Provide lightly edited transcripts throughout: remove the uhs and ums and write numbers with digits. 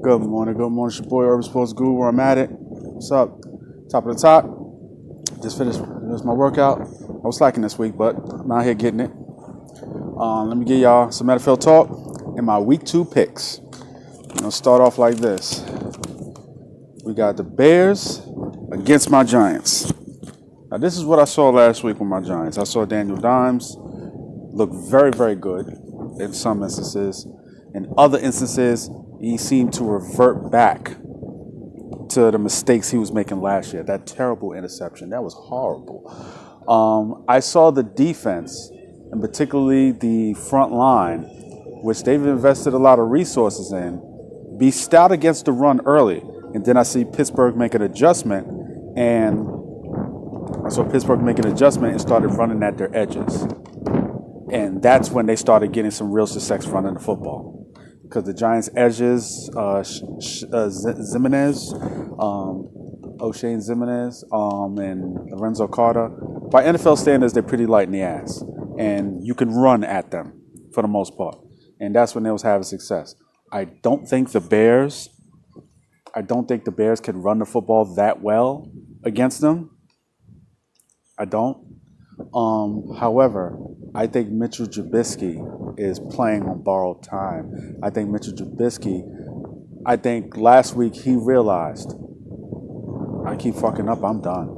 Good morning, It's your boy, Urban Sports Guru. Where I'm at it. What's up? Top of the top. Just finished my workout. I was slacking this week, but I'm out here getting it. Let me give y'all some NFL talk and my week 2 picks. I'm gonna start off like this. We got the Bears against my Giants. Now, this is what I saw last week with my Giants. I saw Daniel Dimes look very, very good in some instances. In other instances, he seemed to revert back to the mistakes he was making last year. That terrible interception, that was horrible. I saw the defense, and particularly the front line, which they've invested a lot of resources in, be stout against the run early. And then I see Pittsburgh make an adjustment, and started running at their edges. And that's when they started getting some real success running the football. Because the Giants' edges, Zimenez, O'Shane Zimenez, and Lorenzo Carter, by NFL standards, they're pretty light in the ass. And you can run at them for the most part. And that's when they was having success. I don't think the Bears can run the football that well against them. I don't. However, I think Mitchell Trubisky is playing on borrowed time. I think last week he realized, I keep fucking up, I'm done.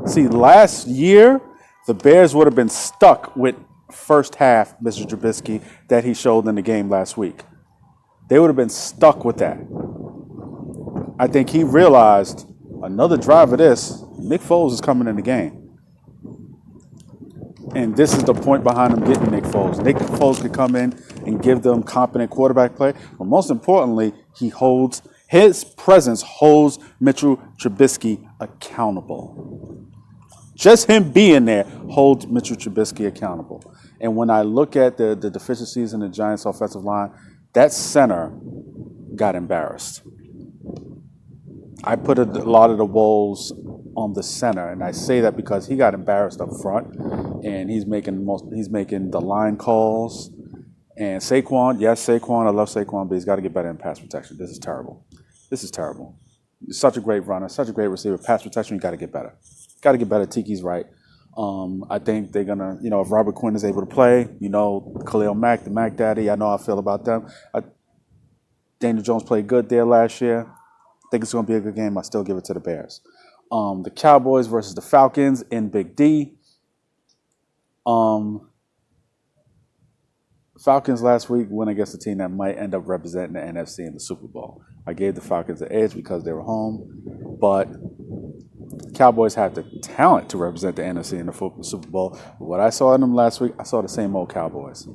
See, last year, the Bears would have been stuck with first half Mr. Trubisky that he showed in the game last week. They would have been stuck with that. I think he realized another drive of this, Nick Foles is coming in the game. And this is the point behind them getting Nick Foles. Nick Foles could come in and give them competent quarterback play. But most importantly, his presence holds Mitchell Trubisky accountable. Just him being there holds Mitchell Trubisky accountable. And when I look at the deficiencies in the Giants' offensive line, that center got embarrassed. I put a lot of the woes on the center, and I say that because he got embarrassed up front, and he's making the line calls. And Saquon, I love Saquon, but he's got to get better in pass protection. This is terrible. He's such a great runner, such a great receiver. Pass protection, you got to get better. Tiki's right. I think they're gonna, if Robert Quinn is able to play, Khalil Mack, the Mac Daddy. I know how I feel about them. Daniel Jones played good there last year. I think it's going to be a good game. I still give it to the Bears. The Cowboys versus the Falcons in Big D. Falcons last week went against a team that might end up representing the NFC in the Super Bowl. I gave the Falcons the edge because they were home, but Cowboys have the talent to represent the NFC in the Super Bowl. But what I saw in them last week, I saw the same old Cowboys.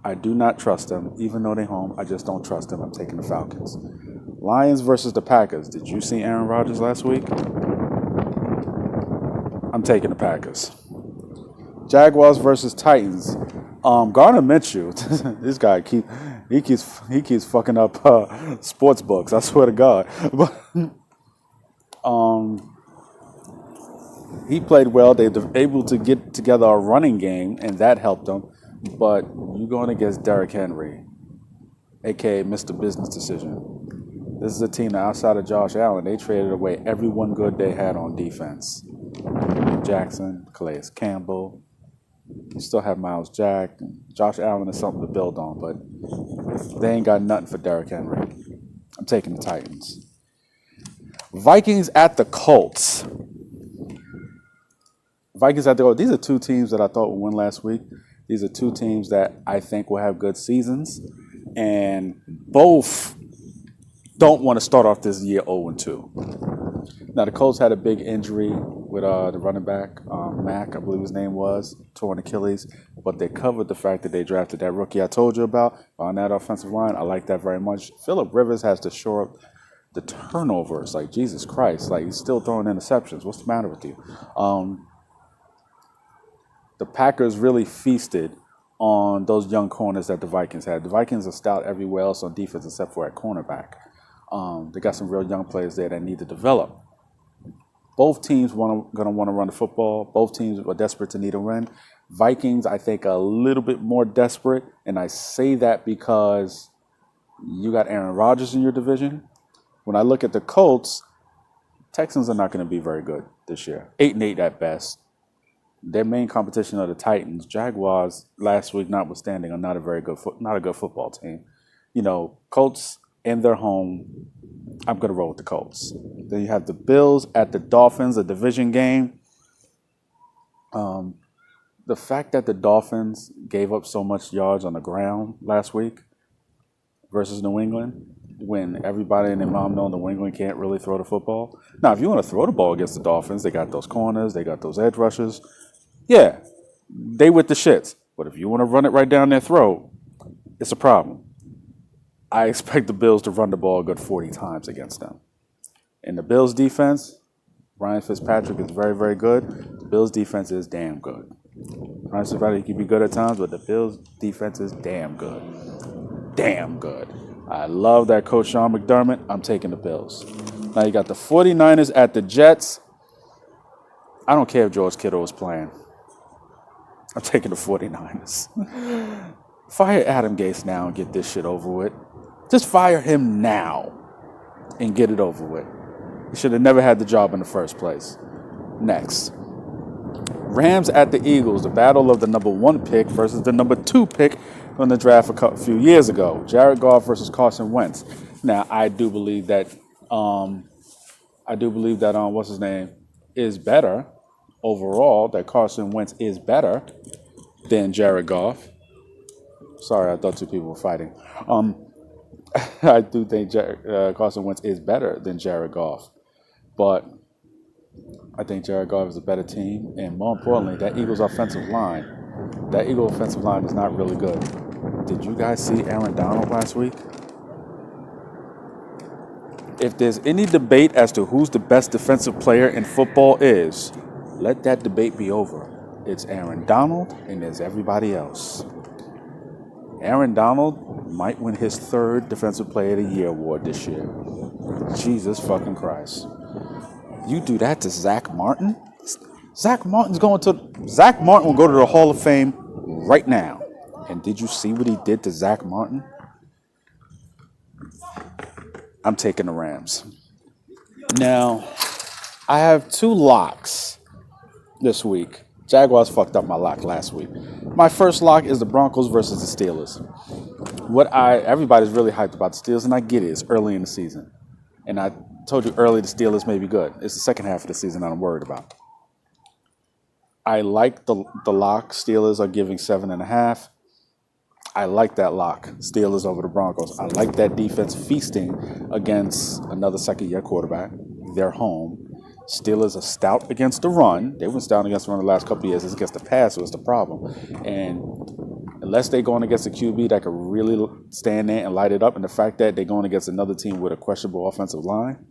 I do not trust them, even though they're home. I just don't trust them. I'm taking the Falcons. Lions versus the Packers. Did you see Aaron Rodgers last week? I'm taking the Packers. Jaguars versus Titans. Gardner Minshew. This guy keeps fucking up sports books. I swear to God. But he played well. They were able to get together a running game, and that helped them. But you're going against Derrick Henry, a.k.a. Mr. Business Decision. This is a team that outside of Josh Allen, they traded away every one good they had on defense. Jackson, Calais Campbell. You still have Miles Jack. Josh Allen is something to build on, but they ain't got nothing for Derrick Henry. I'm taking the Titans. Vikings at the Colts. These are two teams that I thought would win last week. These are two teams that I think will have good seasons, and both don't want to start off this year 0-2. Now, the Colts had a big injury with the running back, Mack, I believe his name was, torn Achilles, but they covered the fact that they drafted that rookie I told you about on that offensive line. I like that very much. Phillip Rivers has to shore up the turnovers. Like, Jesus Christ, like, he's still throwing interceptions. What's the matter with you? The Packers really feasted on those young corners that the Vikings had. The Vikings are stout everywhere else on defense except for at cornerback. They got some real young players there that need to develop. Both teams going to want to run the football. Both teams are desperate to need a win. Vikings, I think, are a little bit more desperate, and I say that because You got Aaron Rodgers in your division. When I look at the Colts, Texans are not going to be very good this year. 8-8 at best. Their main competition are the Titans. Jaguars, last week notwithstanding, are not a good football team. Colts in their home. I'm going to roll with the Colts. Then you have the Bills at the Dolphins, a division game. The fact that the Dolphins gave up so much yards on the ground last week versus New England, when everybody and their mom know New England can't really throw the football. Now, if you want to throw the ball against the Dolphins, they got those corners, they got those edge rushers. Yeah, they with the shits. But if you want to run it right down their throat, it's a problem. I expect the Bills to run the ball a good 40 times against them. And the Bills defense, Ryan Fitzpatrick is very, very good. The Bills defense is damn good. Ryan Fitzpatrick can be good at times, but the Bills defense is damn good. Damn good. I love that coach Sean McDermott. I'm taking the Bills. Now you got the 49ers at the Jets. I don't care if George Kittle is playing. I'm taking the 49ers. Fire Adam Gase now and get this shit over with. Just fire him now and get it over with. He should have never had the job in the first place. Next. Rams at the Eagles, the battle of the number 1 pick versus the number 2 pick from the draft a few years ago. Jared Goff versus Carson Wentz. Now, I do believe that what's his name is better overall. That Carson Wentz is better than Jared Goff. Sorry, I thought two people were fighting. I do think Carson Wentz is better than Jared Goff, but I think Jared Goff is a better team, and more importantly, that Eagles offensive line is not really good. Did you guys see Aaron Donald last week? If there's any debate as to who's the best defensive player in football is, let that debate be over. It's Aaron Donald and there's everybody else. Aaron Donald might win his 3rd Defensive Player of the Year award this year. Jesus fucking Christ. You do that to Zach Martin? Zach Martin will go to the Hall of Fame right now. And did you see what he did to Zach Martin? I'm taking the Rams. Now, I have 2 locks this week. Jaguars fucked up my lock last week. My first lock is the Broncos versus the Steelers. Everybody's really hyped about the Steelers, and I get it. It's early in the season. And I told you early the Steelers may be good. It's the second half of the season that I'm worried about. I like the lock. Steelers are giving 7.5. I like that lock. Steelers over the Broncos. I like that defense feasting against another second-year quarterback. They're home. Steelers are stout against the run. They were stout against the run the last couple of years. It's against the pass was the problem. And unless they're going against a QB that could really stand there and light it up, and the fact that they're going against another team with a questionable offensive line,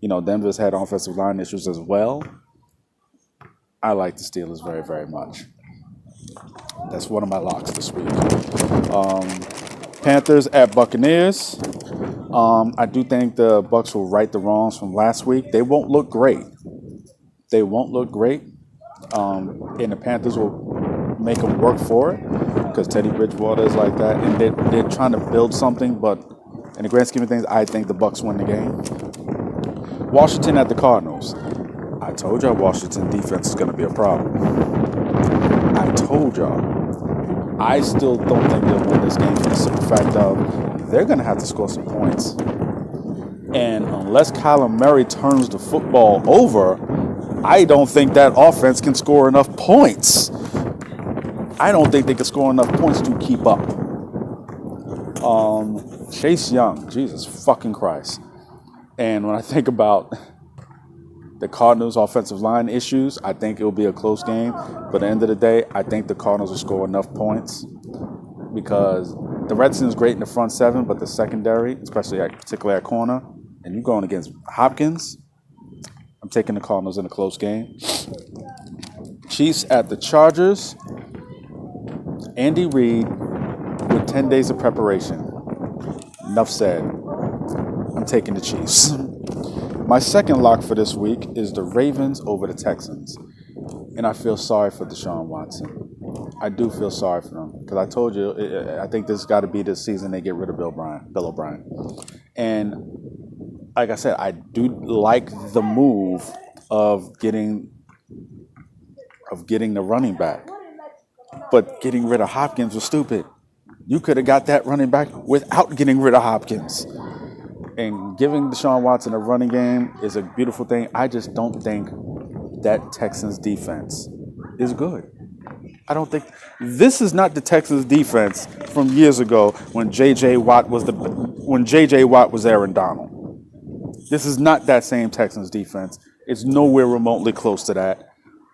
Denver's had offensive line issues as well. I like the Steelers very, very much. That's one of my locks this week. Panthers at Buccaneers. I do think the Bucs will right the wrongs from last week. They won't look great. And the Panthers will make them work for it because Teddy Bridgewater is like that. And they're trying to build something, but in the grand scheme of things, I think the Bucs win the game. Washington at the Cardinals. I told y'all Washington defense is going to be a problem. I told y'all. I still don't think they'll win this game for the simple fact of they're going to have to score some points. And unless Kyler Murray turns the football over, I don't think that offense can score enough points. I don't think they can score enough points to keep up. Chase Young, Jesus fucking Christ. And when I think about the Cardinals' offensive line issues, I think it'll be a close game. But at the end of the day, I think the Cardinals will score enough points because the Redskins great in the front 7, but the secondary, particularly at corner, and you're going against Hopkins, I'm taking the Cardinals in a close game. Chiefs at the Chargers. Andy Reid with 10 days of preparation. Enough said. I'm taking the Chiefs. My second lock for this week is the Ravens over the Texans. And I feel sorry for Deshaun Watson. I do feel sorry for them because I told you I think this has got to be the season they get rid of Bill O'Brien, and like I said, I do like the move of getting the running back, but getting rid of Hopkins was stupid. You could have got that running back without getting rid of Hopkins. And giving Deshaun Watson a running game is a beautiful thing. I just don't think that Texans defense is good. I don't think this is not the Texans defense from years ago when J.J. Watt was Aaron Donald. This is not that same Texans defense. It's nowhere remotely close to that.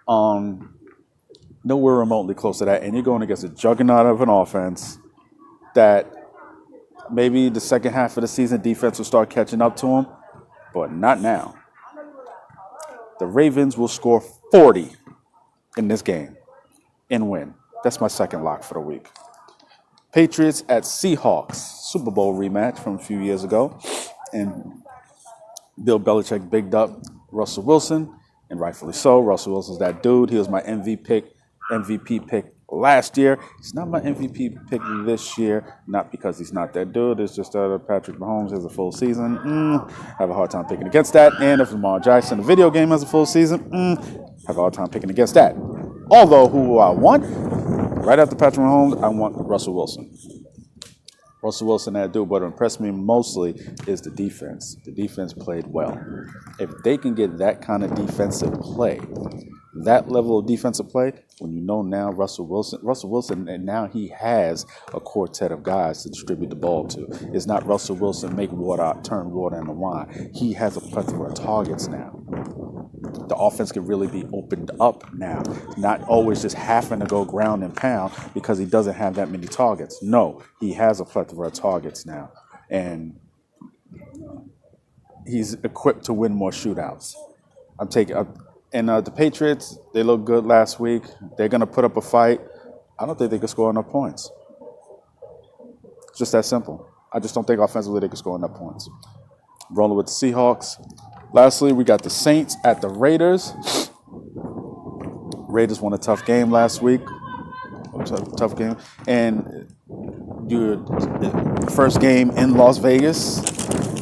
Nowhere remotely close to that. And you're going against a juggernaut of an offense that maybe the second half of the season defense will start catching up to them, but not now. The Ravens will score 40 in this game and win. That's my second lock for the week. Patriots at Seahawks, Super Bowl rematch from a few years ago. And Bill Belichick bigged up Russell Wilson, and rightfully so. Russell Wilson's that dude. He was my MVP pick last year. He's not my MVP pick this year, not because he's not that dude. It's just that Patrick Mahomes has a full season. I have a hard time picking against that. And if Lamar Jackson, the video game, has a full season, I have a hard time picking against that. Although, who I want, right after Patrick Mahomes, I want Russell Wilson. Russell Wilson, that dude. What impressed me mostly is the defense. The defense played well. If they can get that kind of defensive play, that level of defensive play, when you know now Russell Wilson, and now he has a quartet of guys to distribute the ball to. It's not Russell Wilson turn water into wine. He has a plethora of targets now. The offense can really be opened up now, not always just having to go ground and pound because he doesn't have that many targets. No, he has a plethora of targets now, and he's equipped to win more shootouts. And the Patriots, they looked good last week. They're going to put up a fight. I don't think they can score enough points. It's just that simple. I just don't think offensively they can score enough points. Rolling with the Seahawks. Lastly, we got the Saints at the Raiders. Raiders won a tough game last week. Tough game. And your first game in Las Vegas,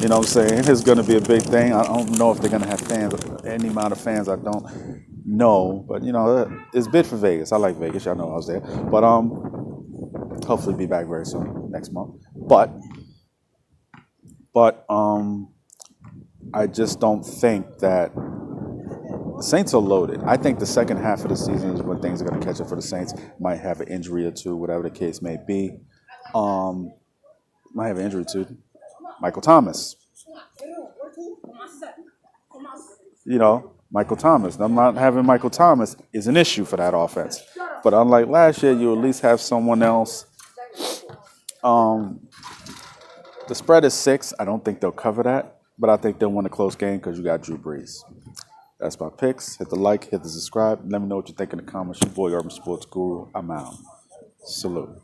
you know what I'm saying, is going to be a big thing. I don't know if they're going to have fans, any amount of fans, I don't know. But, you know, it's big for Vegas. I like Vegas. Y'all know I was there. But hopefully be back very soon, next month. But I just don't think that the Saints are loaded. I think the second half of the season is when things are going to catch up for the Saints. Might have an injury or two, whatever the case may be. Might have an injury too. Michael Thomas. You know, Michael Thomas. Them not having Michael Thomas is an issue for that offense. But unlike last year, you at least have someone else. The spread is 6. I don't think they'll cover that. But I think they'll win a close game because you got Drew Brees. That's my picks. Hit the like, hit the subscribe. Let me know what you think in the comments. Your boy, Urban Sports Guru. I'm out. Salute.